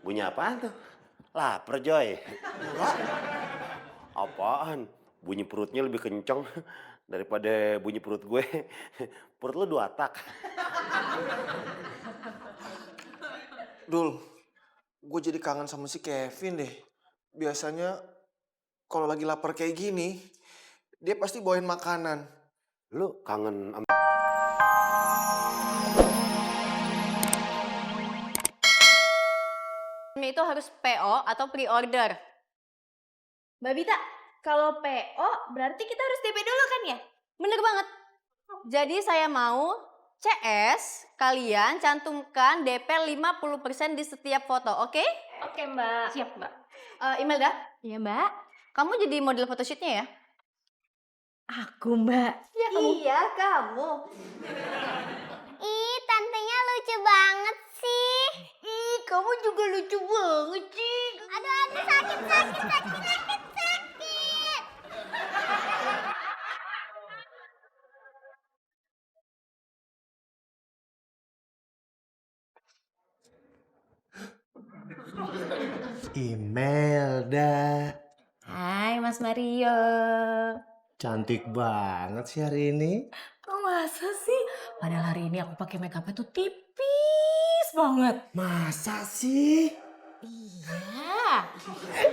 Bunyi apaan tuh? Laper, Joy. Enggak. Apaan? Bunyi perutnya lebih kenceng daripada bunyi perut gue. Perut lu 2 tak. Dul, gue jadi kangen sama si Kevin deh. Biasanya kalau lagi lapar kayak gini, dia pasti bawain makanan. Lu kangen sama... Ini itu harus PO atau pre-order. Mbak Bita, kalau PO berarti kita harus DP dulu kan ya? Bener banget. Jadi saya mau CS, kalian cantumkan DP 50% di setiap foto, oke? Oke Mbak. Siap, Mbak. Imelda, Iya Mbak. kamu jadi model photoshootnya ya? Aku Mbak. Iya, kamu. Iya, kamu. Ih, tantenya lucu banget sih. Ih, kamu juga lucu banget sih. Aduh, sakit. Imelda, Hai Mas Mario. cantik banget sih hari ini. Kok masa sih? Padahal hari ini aku pakai makeupnya tuh tipis banget. Masa sih? Iya.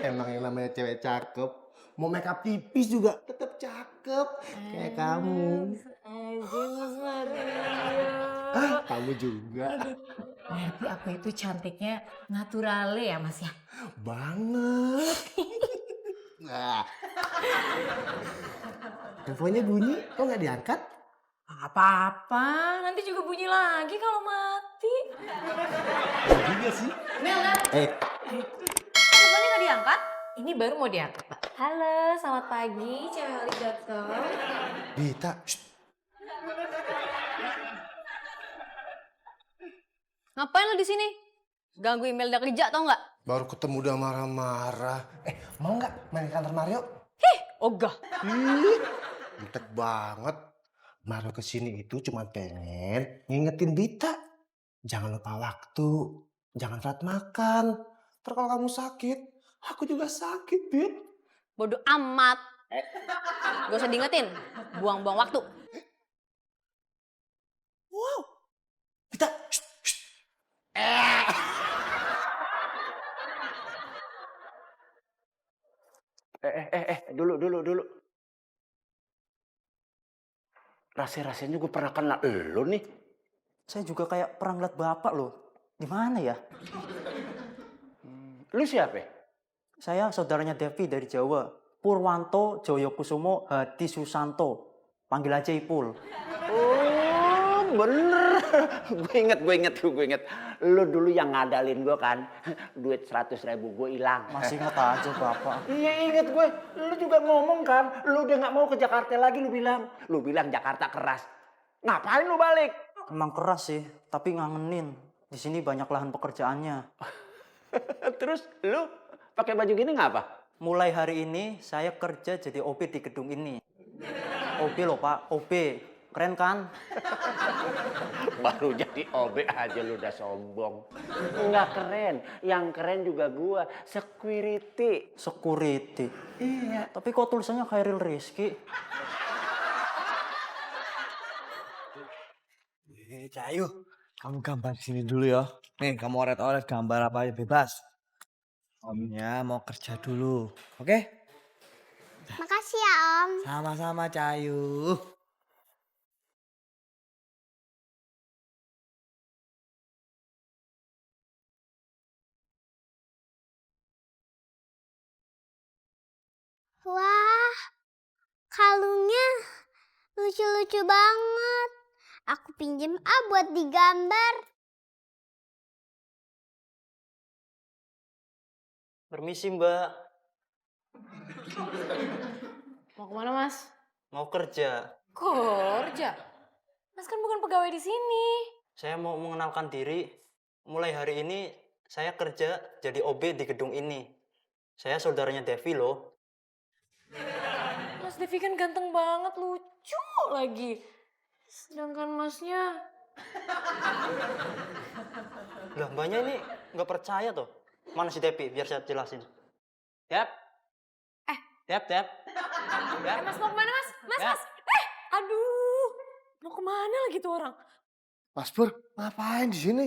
Emang yang namanya cewek cakep, mau makeup tipis juga tetap cakep. Kayak kamu. Aja Mas Mario. Ah, kamu juga. Berarti aku itu cantiknya naturale ya Mas ya? Banget. Nah. Teleponnya bunyi, kok nggak diangkat? Apa-apa, nanti juga bunyi lagi kalau mati. Ya juga sih. Imelda, Eh, teleponnya nggak diangkat? Ini baru mau diangkat, Pak. Halo, selamat pagi, cewekholik.com. Bita, shh. Ngapain lu di sini? Ganggu Imelda kerja tau nggak? Baru ketemu udah marah-marah. Mau nggak main ke kantor Mario? Ogah. Ih, jutek banget. Mario kesini itu cuma pengen ngingetin Bita. Jangan lupa waktu, jangan telat makan. Ntar kalau kamu sakit, aku juga sakit, Bit. Bodoh amat. Gak usah diingetin. Buang-buang waktu. Wow, Bita. Shh, shh. Dulu. Rasanya gue pernah kenal lu nih. Saya juga kayak pernah ngeliat bapak loh. Gimana ya? Lu siapa? Saya saudaranya Devi dari Jawa. Purwanto Joyokusumo Hadi Susanto. Panggil aja Ipul. Oh, bener. Gue inget. Lu dulu yang ngadalin gue kan. Duit 100.000 gue hilang. Masih ingat aja bapak. Iya inget gue. Lu juga ngomong kan. Lu udah gak mau ke Jakarta lagi lu bilang. Lu bilang Jakarta keras. Ngapain lu balik? Emang keras sih, tapi ngangenin. Di sini banyak lahan pekerjaannya. Terus lu pakai baju gini ngapa? Mulai hari ini saya kerja jadi OB di gedung ini. OB loh Pak, OB. Keren kan? Baru jadi OB aja lu udah sombong. Nggak keren. Yang keren juga gua. Security. Security. Iya. Tapi kok tulisannya Khairil Rizky? Cahayu, kamu gambar sini dulu ya. Nih, kamu oret-oret gambar apa aja bebas. Omnya mau kerja dulu, oke? Makasih ya Om. Sama-sama Cahayu. Wah, kalungnya lucu-lucu banget. Aku pinjem buat digambar. Permisi Mbak, Mau kemana Mas? mau kerja. Kerja? Mas kan bukan pegawai di sini. Saya mau mengenalkan diri. Mulai hari ini saya kerja jadi OB di gedung ini. Saya saudaranya Devi loh. Mas Devi kan ganteng banget, lucu lagi. Sedangkan masnya... Lah mbaknya ini nggak percaya tuh. Mana si Depi? Biar saya jelasin. Dep. Dep, Dep. Dep. Mas mau kemana mas? Mas, Ya. mas. Aduh. Mau kemana lagi tuh orang? Mas Pur, ngapain di sini?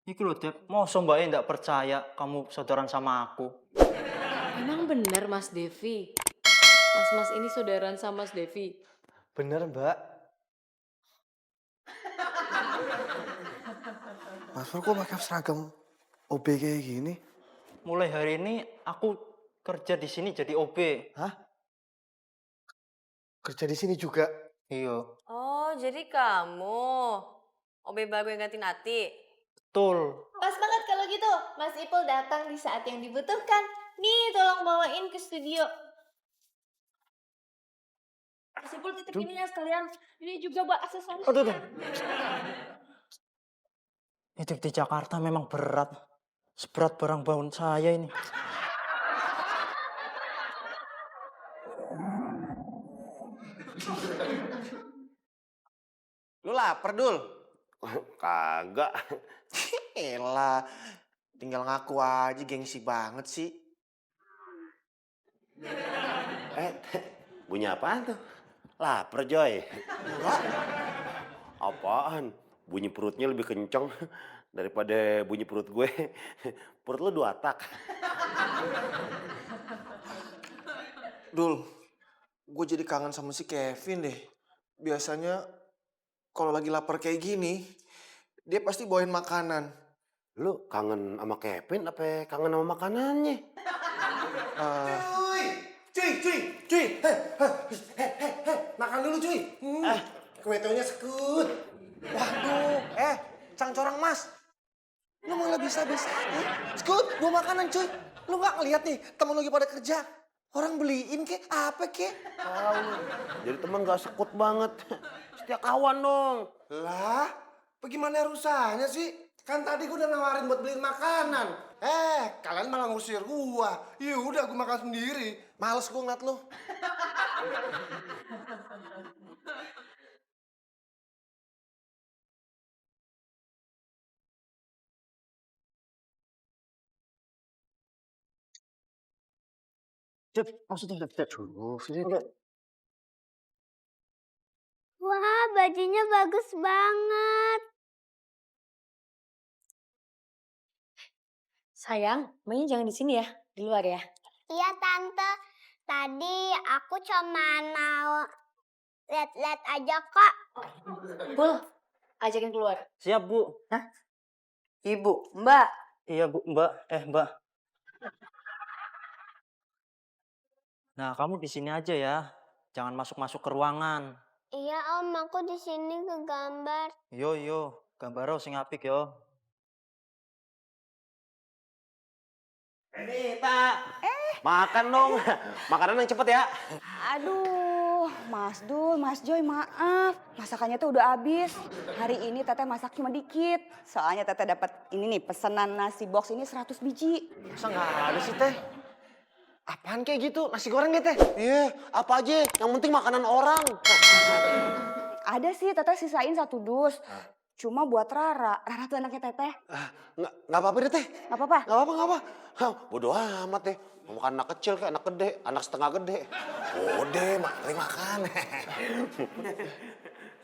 Iki loh, Dep. Masa Mbak E nggak percaya kamu saudaraan sama aku? Emang bener Mas Devi? Mas-mas ini saudaraan sama Mas Devi? Bener, Mbak. Mas Pur kok pakai seragam OB kayak gini? Mulai hari ini aku kerja di sini jadi OB. Kerja di sini juga. Iya, Oh, jadi kamu OB baru yang ganti Nati? betul. Pas banget kalau gitu. Mas Ipul datang di saat yang dibutuhkan. Nih, tolong bawain ke studio. Mas Ipul titip ini ya sekalian. Ini juga buat aksesoris. Aduh, aduh. Hidup di Jakarta memang berat. Seberat barang bawaan saya ini. Lu lapar, Dul? Kagak. Elah, tinggal ngaku aja gengsi banget sih. Bunyi apaan tuh? Laper, Joy. Enggak. Apaan? Bunyi perutnya lebih kenceng daripada bunyi perut gue. Perut lu 2 tak. Dul, gue jadi kangen sama si Kevin deh. Biasanya kalau lagi lapar kayak gini, dia pasti bawain makanan. Lu kangen sama Kevin apa kangen sama makanannya? Cuy, makan dulu cuy. Kuetonya sekut. Waduh, Cang Corang Mas. Lu malah bisa-bisa Sekut, gua makanan cuy. Lu gak ngeliat nih, temen lu lagi pada kerja. Orang beliin kek, apa kek? Jadi teman gak sekut banget. Setia kawan dong. Lah, bagaimana rusaknya sih? Kan tadi gua udah nawarin buat beliin makanan. Kalian malah ngusir gua. Ya udah gua makan sendiri. Males gua ngeliat lu. Wah, bajunya bagus banget. Sayang, mainnya jangan di sini ya, di luar ya. Iya, Tante. Tadi aku cuma mau lihat-lihat aja kok. Pul, ajakin keluar. Siap, Bu. Ibu, Mbak. Iya, Bu, Mbak. Mbak. Nah, kamu di sini aja ya. Jangan masuk-masuk ke ruangan. Iya, Om, aku di sini kegambar. Yo, gambar sing apik yo. Nita, makan dong. Makanan yang cepet ya. Aduh, Mas Dul, Mas Joy, maaf. Masakannya tuh udah habis. Hari ini Teteh masak cuma dikit. Soalnya Teteh dapat ini nih, pesanan nasi box ini 100 biji. Masa gak ada sih, Teh? Apaan kayak gitu? Nasi goreng ya, Teh? Iya, apa aja. Yang penting makanan orang. Ada sih, Teteh sisain 1 dus. Cuma buat Rara. Rara tuh anaknya Teteh. Nggak apa-apa deh, Teh. Gak apa-apa? Nggak apa-apa. Bodoh amat deh. Mau makan anak kecil kayak anak gede, anak setengah gede. Udah, mari makan.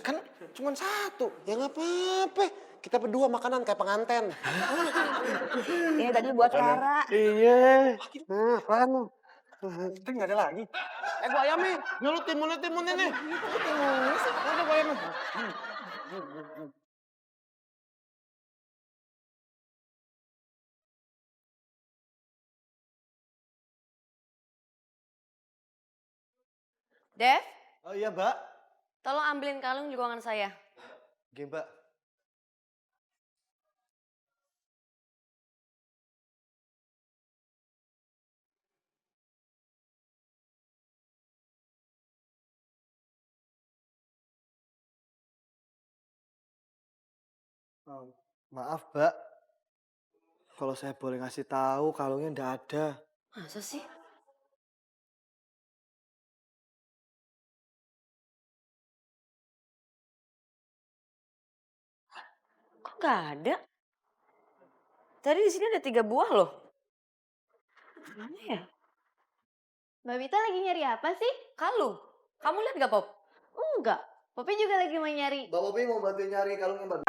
Kan cuma 1. Ya nggak apa-apa. Kita berdua makanan kayak penganten. Ini tadi buat Rara. Iya. Nah, apaan lu? Teh gak ada lagi. Gua ayamnya. Nyulut timun ini. Udah gua ayamnya. Dev, Oh iya, Mbak. tolong ambilin kalung di ruangan saya. Oke, Mbak. Maaf, Mbak. Kalau saya boleh ngasih tahu, kalungnya nggak ada. Masa sih? Kok gak ada? Tadi di sini ada 3 buah loh. Mana ya? Mbak Mita lagi nyari apa sih? Kalung. Kamu lihat gak, Pop? Enggak. Popi juga lagi mau nyari. Mbak Bobi mau bantuin nyari kalungnya Mbak.